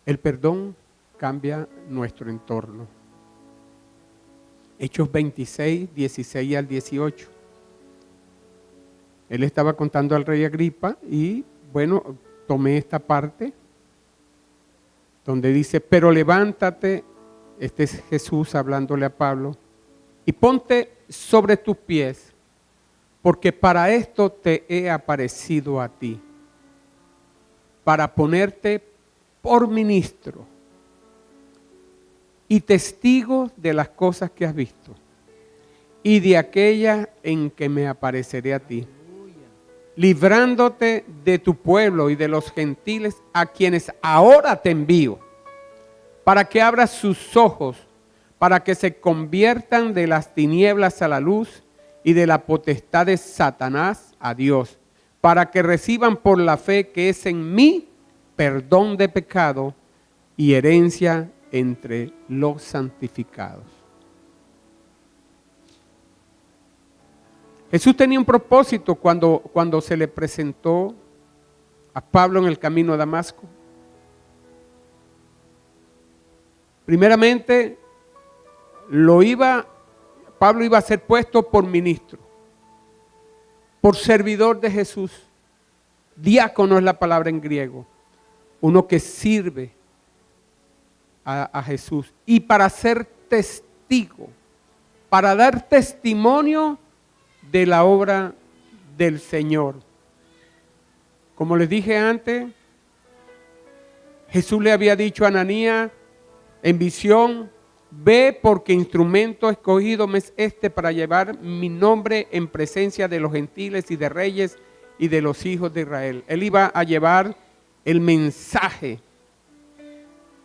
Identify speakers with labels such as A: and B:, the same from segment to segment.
A: El perdón cambia nuestro entorno. Hechos 26, 16 al 18. Él estaba contando al rey Agripa y, bueno, tomé esta parte donde dice, pero levántate, este es Jesús hablándole a Pablo, y ponte sobre tus pies, porque para esto te he aparecido a ti, para ponerte por ministro y testigo de las cosas que has visto y de aquellas en que me apareceré a ti, librándote de tu pueblo y de los gentiles a quienes ahora te envío, para que abras sus ojos, para que se conviertan de las tinieblas a la luz y de la potestad de Satanás a Dios, para que reciban por la fe que es en mí perdón de pecado y herencia entre los santificados. Jesús tenía un propósito cuando se le presentó a Pablo en el camino a Damasco. Primeramente, Pablo iba a ser puesto por ministro, por servidor de Jesús. Diácono es la palabra en griego, uno que sirve a Jesús. Y para ser testigo, para dar testimonio de la obra del Señor. Como les dije antes, Jesús le había dicho a Ananías en visión, ve porque instrumento escogido me es este para llevar mi nombre en presencia de los gentiles y de reyes y de los hijos de Israel. Él iba a llevar el mensaje,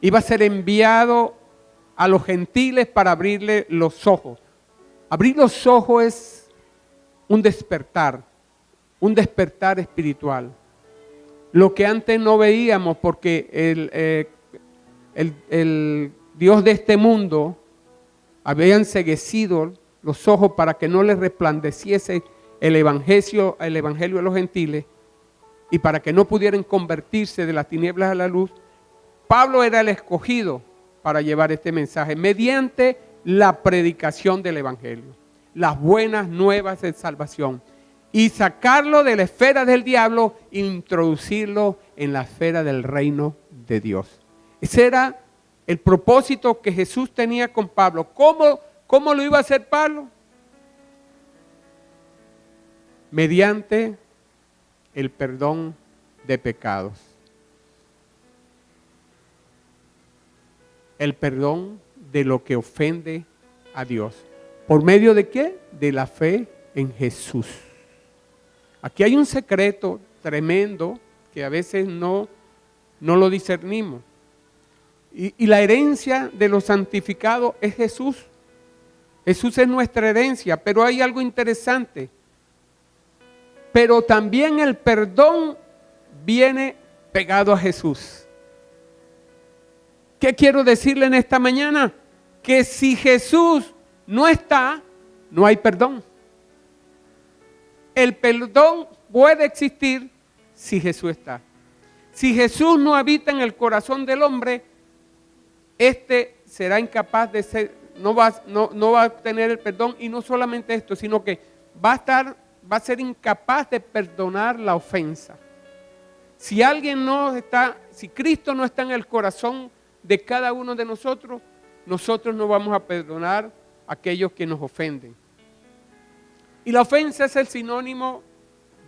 A: iba a ser enviado a los gentiles para abrirle los ojos. Abrir los ojos es un despertar espiritual. Lo que antes no veíamos porque el Dios de este mundo había enceguecido los ojos para que no les resplandeciese el evangelio a los gentiles y para que no pudieran convertirse de las tinieblas a la luz. Pablo era el escogido para llevar este mensaje mediante la predicación del evangelio, las buenas nuevas de salvación, y sacarlo de la esfera del diablo e introducirlo en la esfera del reino de Dios. Ese era el propósito que Jesús tenía con Pablo. ¿Cómo lo iba a hacer Pablo? Mediante el perdón de pecados. El perdón de lo que ofende a Dios. ¿Por medio de qué? De la fe en Jesús. Aquí hay un secreto tremendo que a veces no lo discernimos. Y la herencia de los santificados es Jesús. Jesús es nuestra herencia, pero hay algo interesante. Pero también el perdón viene pegado a Jesús. ¿Qué quiero decirle en esta mañana? Que si Jesús no está, no hay perdón. El perdón puede existir si Jesús está. Si Jesús no habita en el corazón del hombre, este será incapaz de ser, no va a tener el perdón, y no solamente esto, sino que va a ser incapaz de perdonar la ofensa. Si Cristo no está en el corazón de cada uno de nosotros, nosotros no vamos a perdonar a aquellos que nos ofenden. Y la ofensa es el sinónimo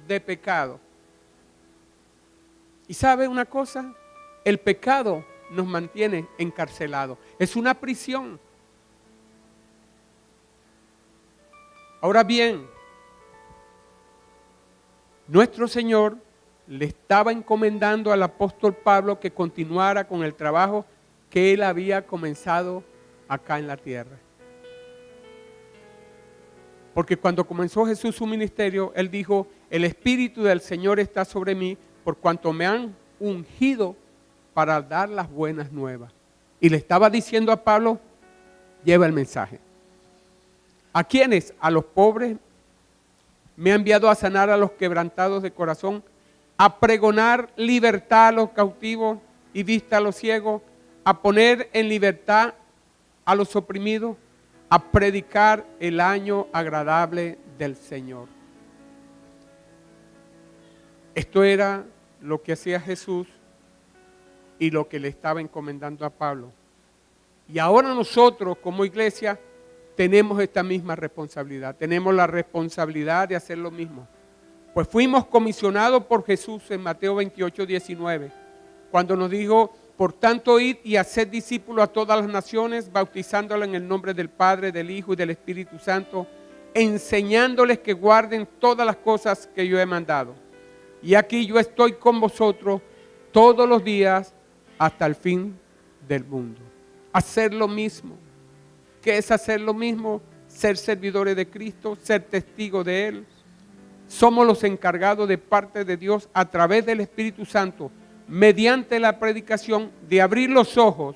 A: de pecado. ¿Y sabe una cosa? El pecado nos mantiene encarcelados. Es una prisión. Ahora bien, nuestro Señor le estaba encomendando al apóstol Pablo que continuara con el trabajo que él había comenzado acá en la tierra. Porque cuando comenzó Jesús su ministerio, él dijo, el Espíritu del Señor está sobre mí, por cuanto me han ungido para dar las buenas nuevas. Y le estaba diciendo a Pablo, lleva el mensaje. ¿A quiénes? A los pobres. Me ha enviado a sanar a los quebrantados de corazón, a pregonar libertad a los cautivos y vista a los ciegos, a poner en libertad a los oprimidos, a predicar el año agradable del Señor. Esto era lo que hacía Jesús y lo que le estaba encomendando a Pablo. Y ahora nosotros como iglesia tenemos esta misma responsabilidad. Tenemos la responsabilidad de hacer lo mismo. Pues fuimos comisionados por Jesús en Mateo 28, 19, cuando nos dijo: por tanto, id y haced discípulos a todas las naciones, bautizándolos en el nombre del Padre, del Hijo y del Espíritu Santo, enseñándoles que guarden todas las cosas que yo he mandado. Y aquí yo estoy con vosotros todos los días hasta el fin del mundo. Hacer lo mismo. ¿Qué es hacer lo mismo? Ser servidores de Cristo, ser testigos de Él. Somos los encargados de parte de Dios a través del Espíritu Santo, mediante la predicación, de abrir los ojos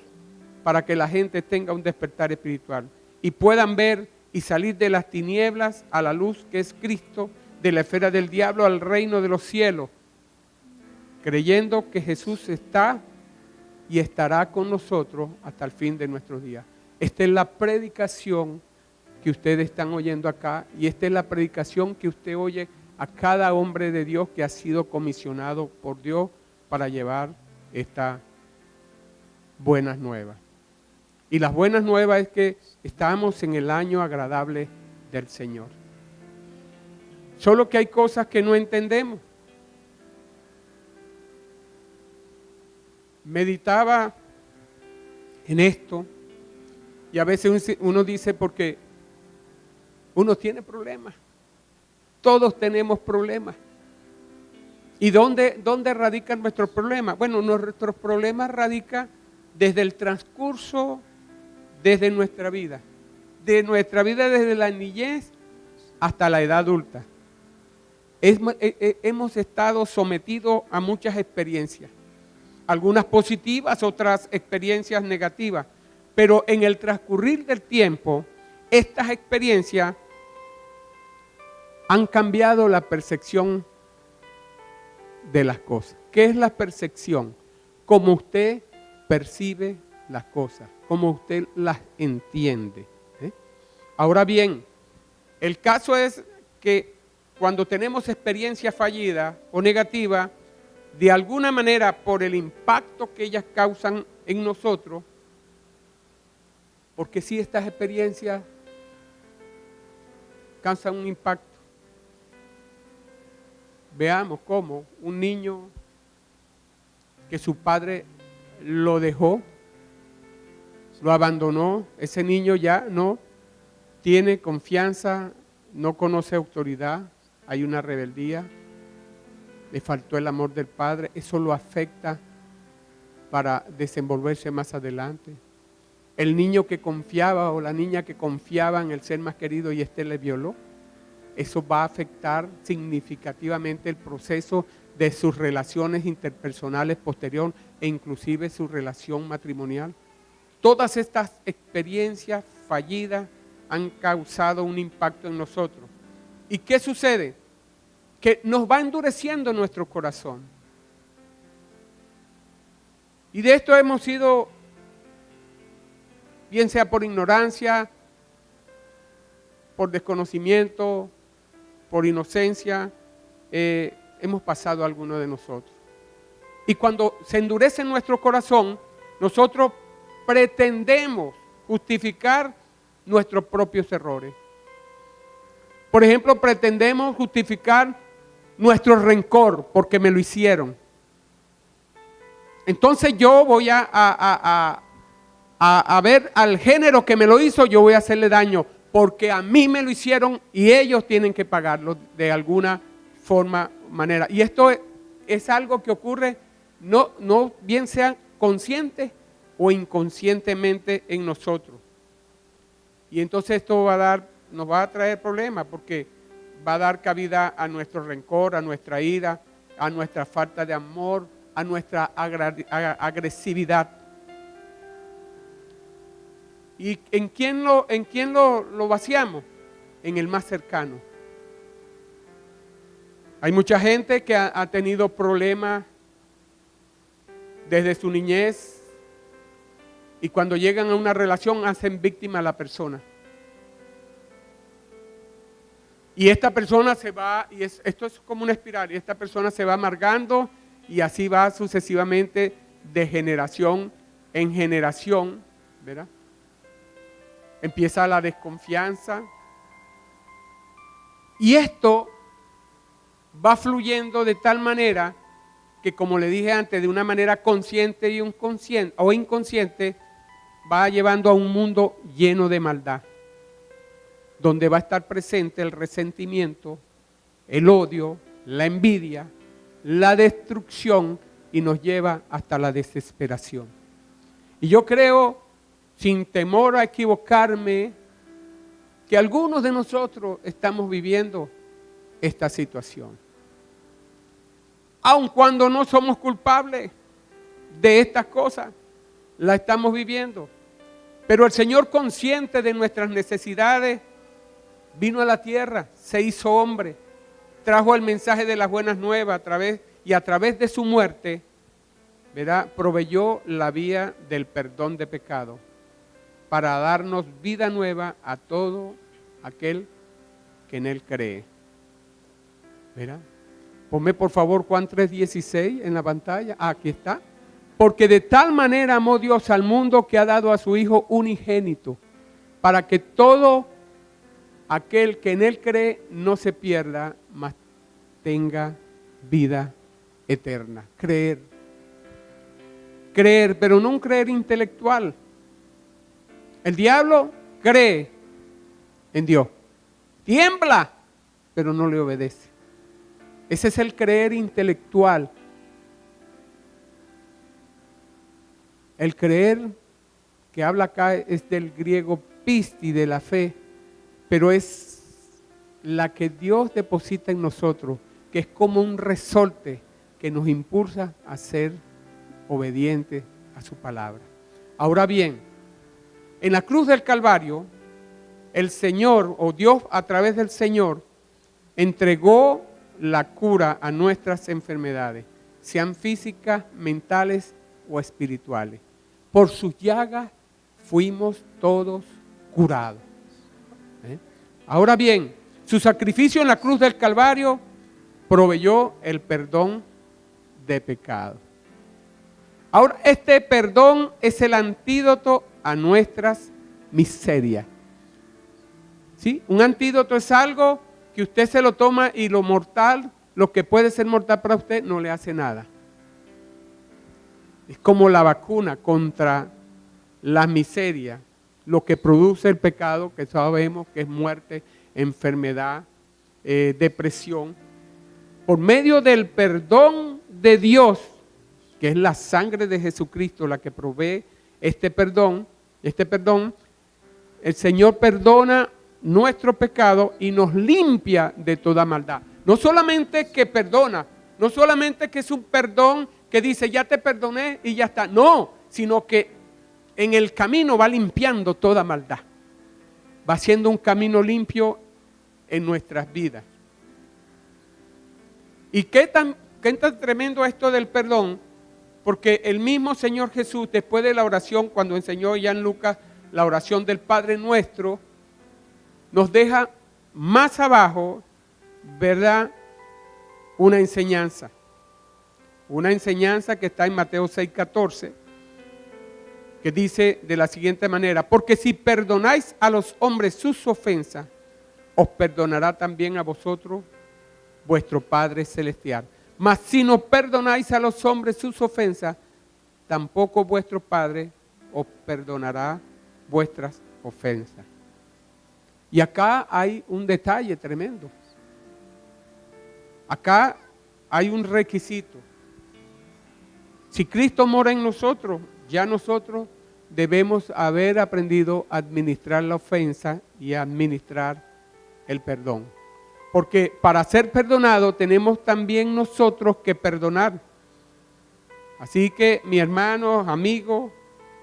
A: para que la gente tenga un despertar espiritual y puedan ver y salir de las tinieblas a la luz que es Cristo, de la esfera del diablo al reino de los cielos, creyendo que Jesús está y estará con nosotros hasta el fin de nuestros días. Esta es la predicación que ustedes están oyendo acá, y esta es la predicación que usted oye a cada hombre de Dios que ha sido comisionado por Dios para llevar estas buenas nuevas. Y las buenas nuevas es que estamos en el año agradable del Señor. Solo que hay cosas que no entendemos. Meditaba en esto y a veces uno dice, porque uno tiene problemas. Todos tenemos problemas. ¿Y dónde radican nuestros problemas? Bueno, nuestros problemas radican desde el transcurso, desde nuestra vida. De nuestra vida desde la niñez hasta la edad adulta. Hemos estado sometidos a muchas experiencias. Algunas positivas, otras experiencias negativas. Pero en el transcurrir del tiempo, estas experiencias han cambiado la percepción de las cosas. ¿Qué es la percepción? Como usted percibe las cosas, como usted las entiende. Ahora bien, el caso es que cuando tenemos experiencias fallidas o negativas, de alguna manera por el impacto que ellas causan en nosotros, porque si estas experiencias causan un impacto. Veamos cómo un niño que su padre lo dejó, lo abandonó, ese niño ya no tiene confianza, no conoce autoridad, hay una rebeldía, le faltó el amor del padre, eso lo afecta para desenvolverse más adelante. El niño que confiaba o la niña que confiaba en el ser más querido y le violó, eso va a afectar significativamente el proceso de sus relaciones interpersonales posterior e inclusive su relación matrimonial. Todas estas experiencias fallidas han causado un impacto en nosotros. ¿Y qué sucede? Que nos va endureciendo nuestro corazón. Y de esto hemos sido, bien sea por ignorancia, por desconocimiento, por inocencia, hemos pasado algunos de nosotros. Y cuando se endurece nuestro corazón, nosotros pretendemos justificar nuestros propios errores. Por ejemplo, pretendemos justificar nuestro rencor porque me lo hicieron. Entonces yo voy a ver al género que me lo hizo, yo voy a hacerle daño porque a mí me lo hicieron y ellos tienen que pagarlo de alguna manera. Y esto es algo que ocurre no bien sea consciente o inconscientemente en nosotros. Y entonces esto nos va a traer problemas porque va a dar cabida a nuestro rencor, a nuestra ira, a nuestra falta de amor, a nuestra agresividad. ¿Y en quién lo vaciamos? En el más cercano. Hay mucha gente que ha tenido problemas desde su niñez, y cuando llegan a una relación hacen víctima a la persona. Y esta persona se va, y esto es como una espiral, y esta persona se va amargando y así va sucesivamente de generación en generación, ¿verdad? Empieza la desconfianza. Y esto va fluyendo de tal manera que, como le dije antes, de una manera consciente y inconsciente, va llevando a un mundo lleno de maldad, donde va a estar presente el resentimiento, el odio, la envidia, la destrucción, y nos lleva hasta la desesperación. Y yo creo, sin temor a equivocarme, que algunos de nosotros estamos viviendo esta situación. Aun cuando no somos culpables de estas cosas, la estamos viviendo. Pero el Señor, consciente de nuestras necesidades, vino a la tierra, se hizo hombre, trajo el mensaje de las buenas nuevas a través de su muerte, ¿verdad? Proveyó la vía del perdón de pecado para darnos vida nueva a todo aquel que en Él cree. ¿Verdad? Ponme por favor Juan 3:16 en la pantalla. Aquí está. Porque de tal manera amó Dios al mundo que ha dado a su Hijo unigénito, para que todo aquel que en Él cree no se pierda, mas tenga vida eterna. Creer, pero no un creer intelectual. El diablo cree en Dios, tiembla, pero no le obedece. Ese es el creer intelectual. El creer que habla acá es del griego pisti, de la fe, pero es la que Dios deposita en nosotros, que es como un resorte que nos impulsa a ser obedientes a su palabra. Ahora bien, en la cruz del Calvario, el Señor, o Dios a través del Señor, entregó la cura a nuestras enfermedades, sean físicas, mentales o espirituales. Por sus llagas fuimos todos curados. Ahora bien, su sacrificio en la cruz del Calvario proveyó el perdón de pecado. Ahora, este perdón es el antídoto a nuestras miserias. ¿Sí? Un antídoto es algo que usted se lo toma y lo mortal, lo que puede ser mortal para usted, no le hace nada. Es como la vacuna contra la miseria, lo que produce el pecado, que sabemos que es muerte, enfermedad, depresión. Por medio del perdón de Dios, que es la sangre de Jesucristo la que provee este perdón, el Señor perdona nuestro pecado y nos limpia de toda maldad. No solamente que perdona, no solamente que es un perdón que dice ya te perdoné y ya está, no, sino que en el camino va limpiando toda maldad, va haciendo un camino limpio en nuestras vidas. ¿Y qué tan tremendo esto del perdón? Porque el mismo Señor Jesús, después de la oración, cuando enseñó ya en Lucas la oración del Padre Nuestro, nos deja más abajo, ¿verdad? Una enseñanza que está en Mateo 6:14, que dice de la siguiente manera: porque si perdonáis a los hombres sus ofensas, os perdonará también a vosotros vuestro Padre Celestial. Mas si no perdonáis a los hombres sus ofensas, tampoco vuestro Padre os perdonará vuestras ofensas. Y acá hay un detalle tremendo. Acá hay un requisito. Si Cristo mora en nosotros, ya nosotros debemos haber aprendido a administrar la ofensa y a administrar el perdón. Porque para ser perdonado tenemos también nosotros que perdonar. Así que, mi hermano, amigo,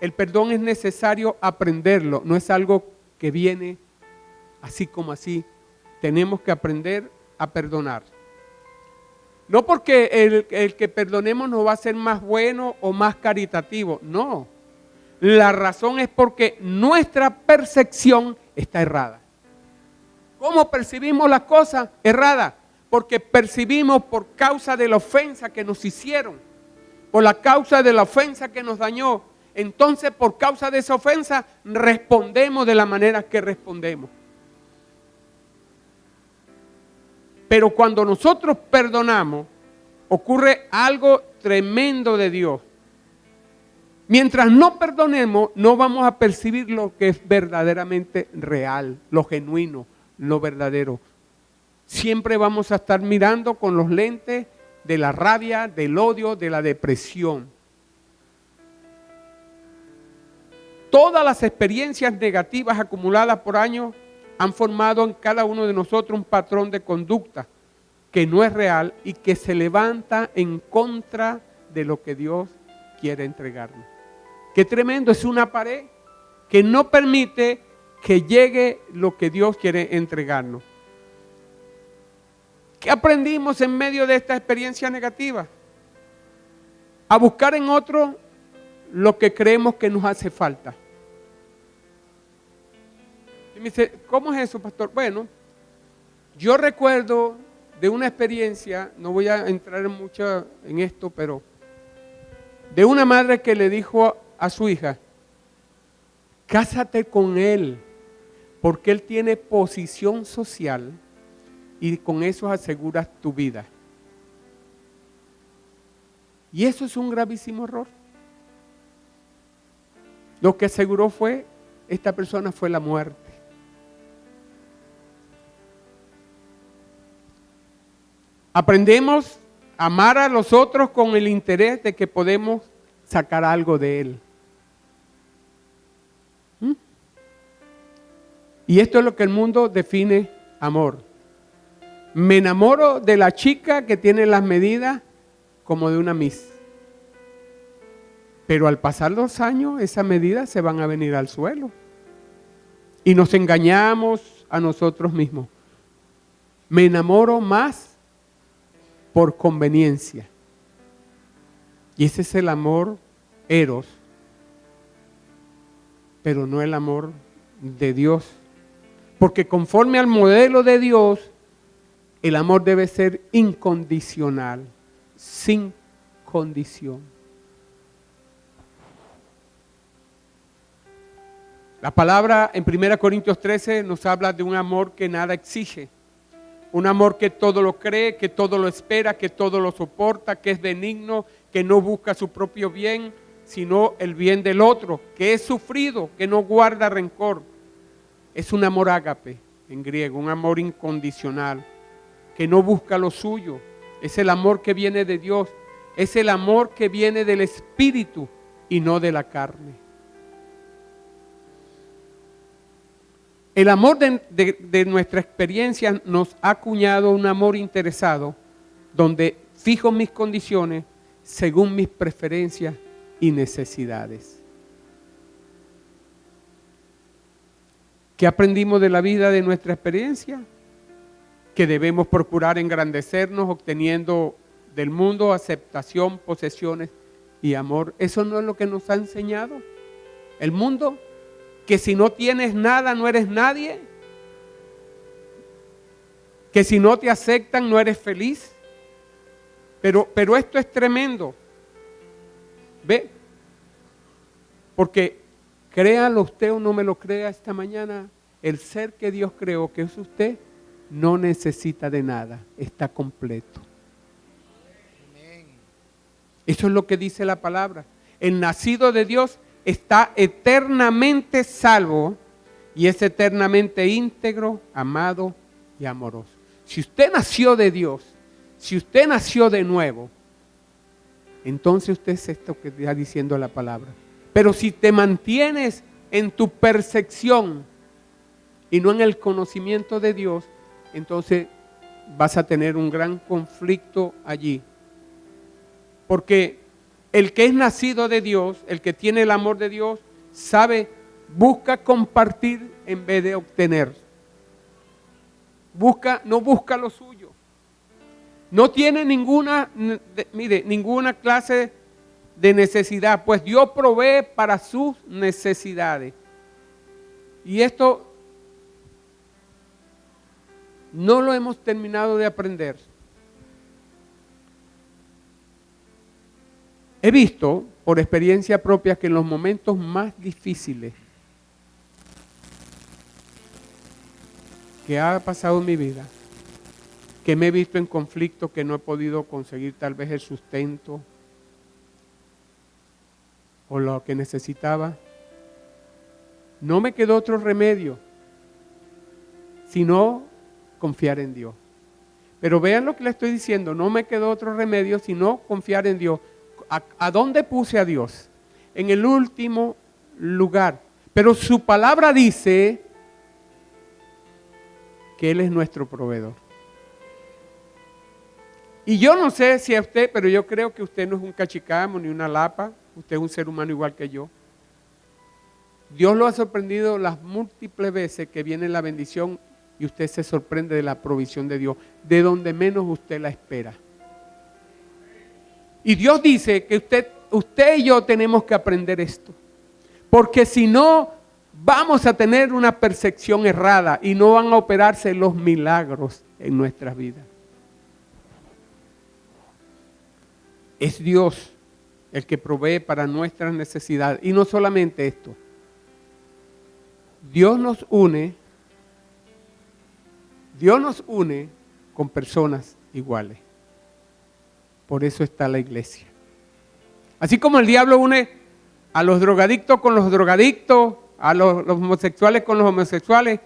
A: el perdón es necesario aprenderlo. No es algo que viene así como así. Tenemos que aprender a perdonar. No porque el que perdonemos nos va a ser más bueno o más caritativo, no. La razón es porque nuestra percepción está errada. ¿Cómo percibimos las cosas? Errada. Porque percibimos por causa de la ofensa que nos hicieron, por la causa de la ofensa que nos dañó. Entonces, por causa de esa ofensa, respondemos de la manera que respondemos. Pero cuando nosotros perdonamos, ocurre algo tremendo de Dios. Mientras no perdonemos, no vamos a percibir lo que es verdaderamente real, lo genuino, lo verdadero. Siempre vamos a estar mirando con los lentes de la rabia, del odio, de la depresión. Todas las experiencias negativas acumuladas por años han formado en cada uno de nosotros un patrón de conducta que no es real y que se levanta en contra de lo que Dios quiere entregarnos. Qué tremendo, es una pared que no permite que llegue lo que Dios quiere entregarnos. ¿Qué aprendimos en medio de esta experiencia negativa? A buscar en otro lo que creemos que nos hace falta. Y me dice, ¿cómo es eso, pastor? Bueno, yo recuerdo de una experiencia, no voy a entrar mucho en esto, pero de una madre que le dijo a su hija, cásate con él, porque él tiene posición social y con eso aseguras tu vida. Y eso es un gravísimo error. Lo que aseguró fue, esta persona fue la muerte. Aprendemos a amar a los otros con el interés de que podemos sacar algo de él. Y esto es lo que el mundo define amor. Me enamoro de la chica que tiene las medidas como de una Miss. Pero al pasar los años, esas medidas se van a venir al suelo. Y nos engañamos a nosotros mismos. Me enamoro más por conveniencia. Y ese es el amor eros, pero no el amor de Dios. Porque conforme al modelo de Dios, el amor debe ser incondicional, sin condición. La palabra en 1 Corintios 13 nos habla de un amor que nada exige. Un amor que todo lo cree, que todo lo espera, que todo lo soporta, que es benigno, que no busca su propio bien, sino el bien del otro, que es sufrido, que no guarda rencor. Es un amor ágape en griego, un amor incondicional, que no busca lo suyo. Es el amor que viene de Dios, es el amor que viene del Espíritu y no de la carne. El amor de nuestra experiencia nos ha acuñado un amor interesado, donde fijo mis condiciones según mis preferencias y necesidades. ¿Qué aprendimos de la vida de nuestra experiencia? Que debemos procurar engrandecernos obteniendo del mundo aceptación, posesiones y amor. ¿Eso no es lo que nos ha enseñado el mundo? Que si no tienes nada no eres nadie, que si no te aceptan no eres feliz. Pero esto es tremendo. ¿Ve? Porque créalo usted o no me lo crea esta mañana, el ser que Dios creó, que es usted, no necesita de nada, está completo. Eso es lo que dice la palabra. El nacido de Dios está eternamente salvo y es eternamente íntegro, amado y amoroso. Si usted nació de Dios, si usted nació de nuevo, entonces usted es esto que está diciendo la palabra. Pero si te mantienes en tu percepción y no en el conocimiento de Dios, entonces vas a tener un gran conflicto allí. Porque el que es nacido de Dios, el que tiene el amor de Dios, sabe, busca compartir en vez de obtener. No busca lo suyo. No tiene ninguna clase de necesidad, pues Dios provee para sus necesidades. Y esto no lo hemos terminado de aprender. He visto por experiencia propia que en los momentos más difíciles que ha pasado en mi vida, que me he visto en conflicto, que no he podido conseguir tal vez el sustento o lo que necesitaba, no me quedó otro remedio sino confiar en Dios. Pero vean lo que le estoy diciendo, no me quedó otro remedio sino confiar en Dios. ¿A dónde puse a Dios? En el último lugar. Pero su palabra dice que Él es nuestro proveedor. Y yo no sé si a usted, pero yo creo que usted no es un cachicamo ni una lapa. Usted es un ser humano igual que yo. Dios lo ha sorprendido las múltiples veces que viene la bendición y usted se sorprende de la provisión de Dios, de donde menos usted la espera. Y Dios dice que usted y yo tenemos que aprender esto. Porque si no, vamos a tener una percepción errada y no van a operarse los milagros en nuestras vidas. Es Dios el que provee para nuestras necesidades. Y no solamente esto. Dios nos une con personas iguales. Por eso está la iglesia. Así como el diablo une a los drogadictos con los drogadictos, a los homosexuales con los homosexuales,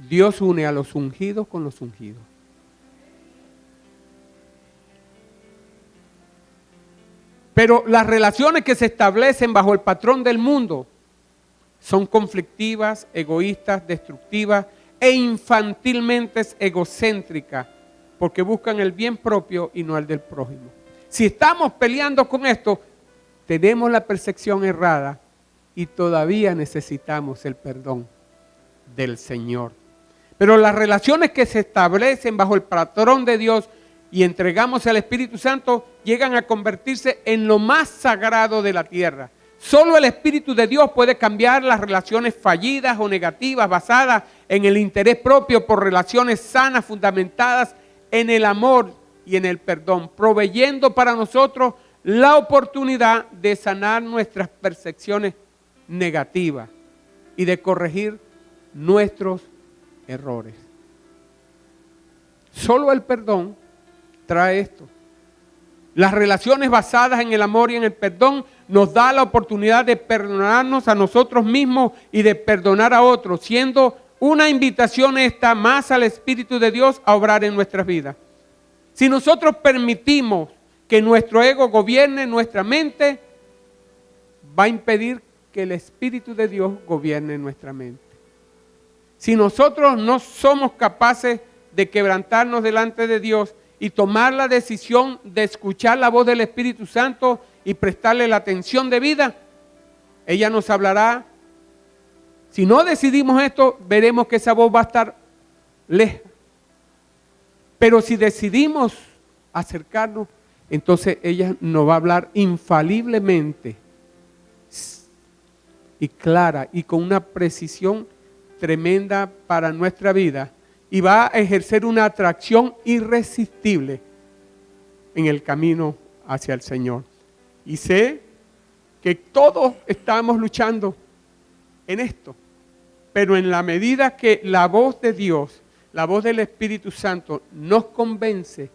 A: Dios une a los ungidos con los ungidos. Pero las relaciones que se establecen bajo el patrón del mundo son conflictivas, egoístas, destructivas e infantilmente egocéntricas, porque buscan el bien propio y no el del prójimo. Si estamos peleando con esto, tenemos la percepción errada y todavía necesitamos el perdón del Señor. Pero las relaciones que se establecen bajo el patrón de Dios y entregamos al Espíritu Santo llegan a convertirse en lo más sagrado de la tierra. Solo el Espíritu de Dios puede cambiar las relaciones fallidas o negativas basadas en el interés propio por relaciones sanas fundamentadas en el amor y en el perdón, proveyendo para nosotros la oportunidad de sanar nuestras percepciones negativas y de corregir nuestros errores. Solo el perdón trae esto. Las relaciones basadas en el amor y en el perdón nos da la oportunidad de perdonarnos a nosotros mismos y de perdonar a otros, siendo una invitación esta más al Espíritu de Dios a obrar en nuestras vidas. Si nosotros permitimos que nuestro ego gobierne nuestra mente, va a impedir que el Espíritu de Dios gobierne nuestra mente. Si nosotros no somos capaces de quebrantarnos delante de Dios y tomar la decisión de escuchar la voz del Espíritu Santo y prestarle la atención debida, ella nos hablará. Si no decidimos esto, veremos que esa voz va a estar lejos. Pero si decidimos acercarnos, entonces ella nos va a hablar infaliblemente y clara y con una precisión tremenda para nuestra vida y va a ejercer una atracción irresistible en el camino hacia el Señor. Y sé que todos estamos luchando en esto, pero en la medida que la voz de Dios, la voz del Espíritu Santo nos convence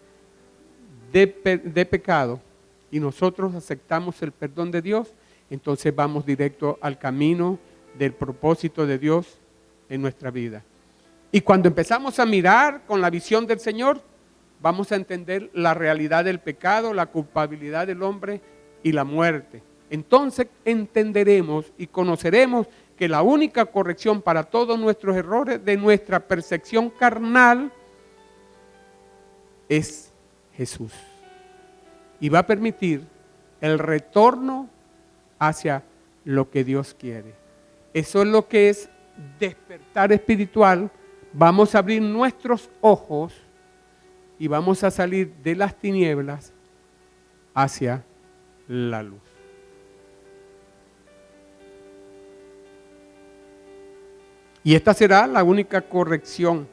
A: de pecado y nosotros aceptamos el perdón de Dios, entonces vamos directo al camino del propósito de Dios en nuestra vida. Y cuando empezamos a mirar con la visión del Señor, vamos a entender la realidad del pecado, la culpabilidad del hombre y la muerte. Entonces entenderemos y conoceremos que la única corrección para todos nuestros errores de nuestra percepción carnal es Jesús. Y va a permitir el retorno hacia lo que Dios quiere. Eso es lo que es despertar espiritual. Vamos a abrir nuestros ojos y vamos a salir de las tinieblas hacia la luz. Y esta será la única corrección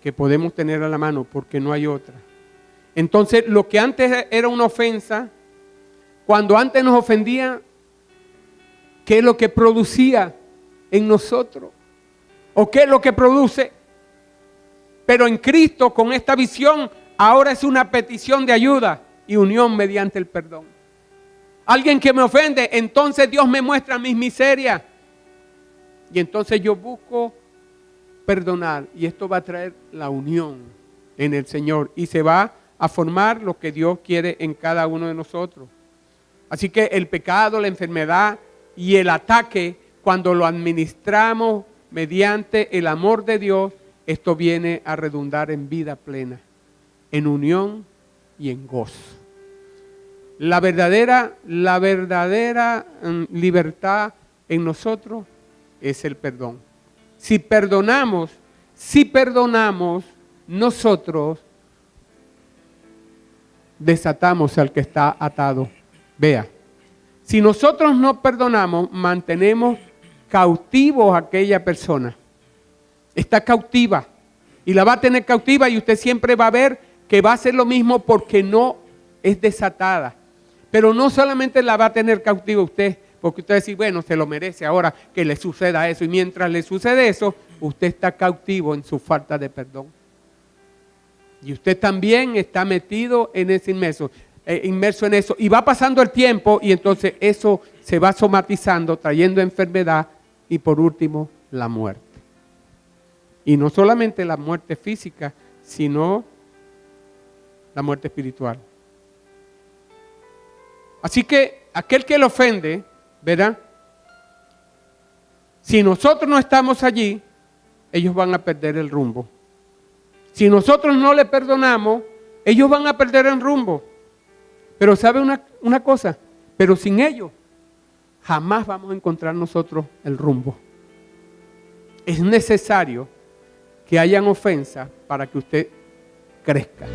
A: que podemos tener a la mano, porque no hay otra. Entonces, lo que antes era una ofensa, cuando antes nos ofendía, ¿qué es lo que producía en nosotros? ¿O qué es lo que produce? Pero en Cristo, con esta visión, ahora es una petición de ayuda y unión mediante el perdón. Alguien que me ofende, entonces Dios me muestra mis miserias. Y entonces yo busco perdonar. Y esto va a traer la unión en el Señor. Y se va a formar lo que Dios quiere en cada uno de nosotros. Así que el pecado, la enfermedad y el ataque, cuando lo administramos mediante el amor de Dios, esto viene a redundar en vida plena, en unión y en gozo. La verdadera libertad en nosotros es el perdón. Si perdonamos, nosotros desatamos al que está atado. Vea, si nosotros no perdonamos, mantenemos cautivos a aquella persona. Está cautiva y la va a tener cautiva, y usted siempre va a ver que va a hacer lo mismo porque no es desatada. Pero no solamente la va a tener cautiva usted, porque usted dice, bueno, se lo merece ahora que le suceda eso. Y mientras le sucede eso, usted está cautivo en su falta de perdón. Y usted también está metido en ese inmerso en eso. Y va pasando el tiempo y entonces eso se va somatizando, trayendo enfermedad y por último la muerte. Y no solamente la muerte física, sino la muerte espiritual. Así que aquel que le ofende, ¿verdad? Si nosotros no estamos allí, ellos van a perder el rumbo. Si nosotros no le perdonamos, ellos van a perder el rumbo. Pero ¿sabe una cosa? Pero sin ellos, jamás vamos a encontrar nosotros el rumbo. Es necesario que hayan ofensas para que usted crezca.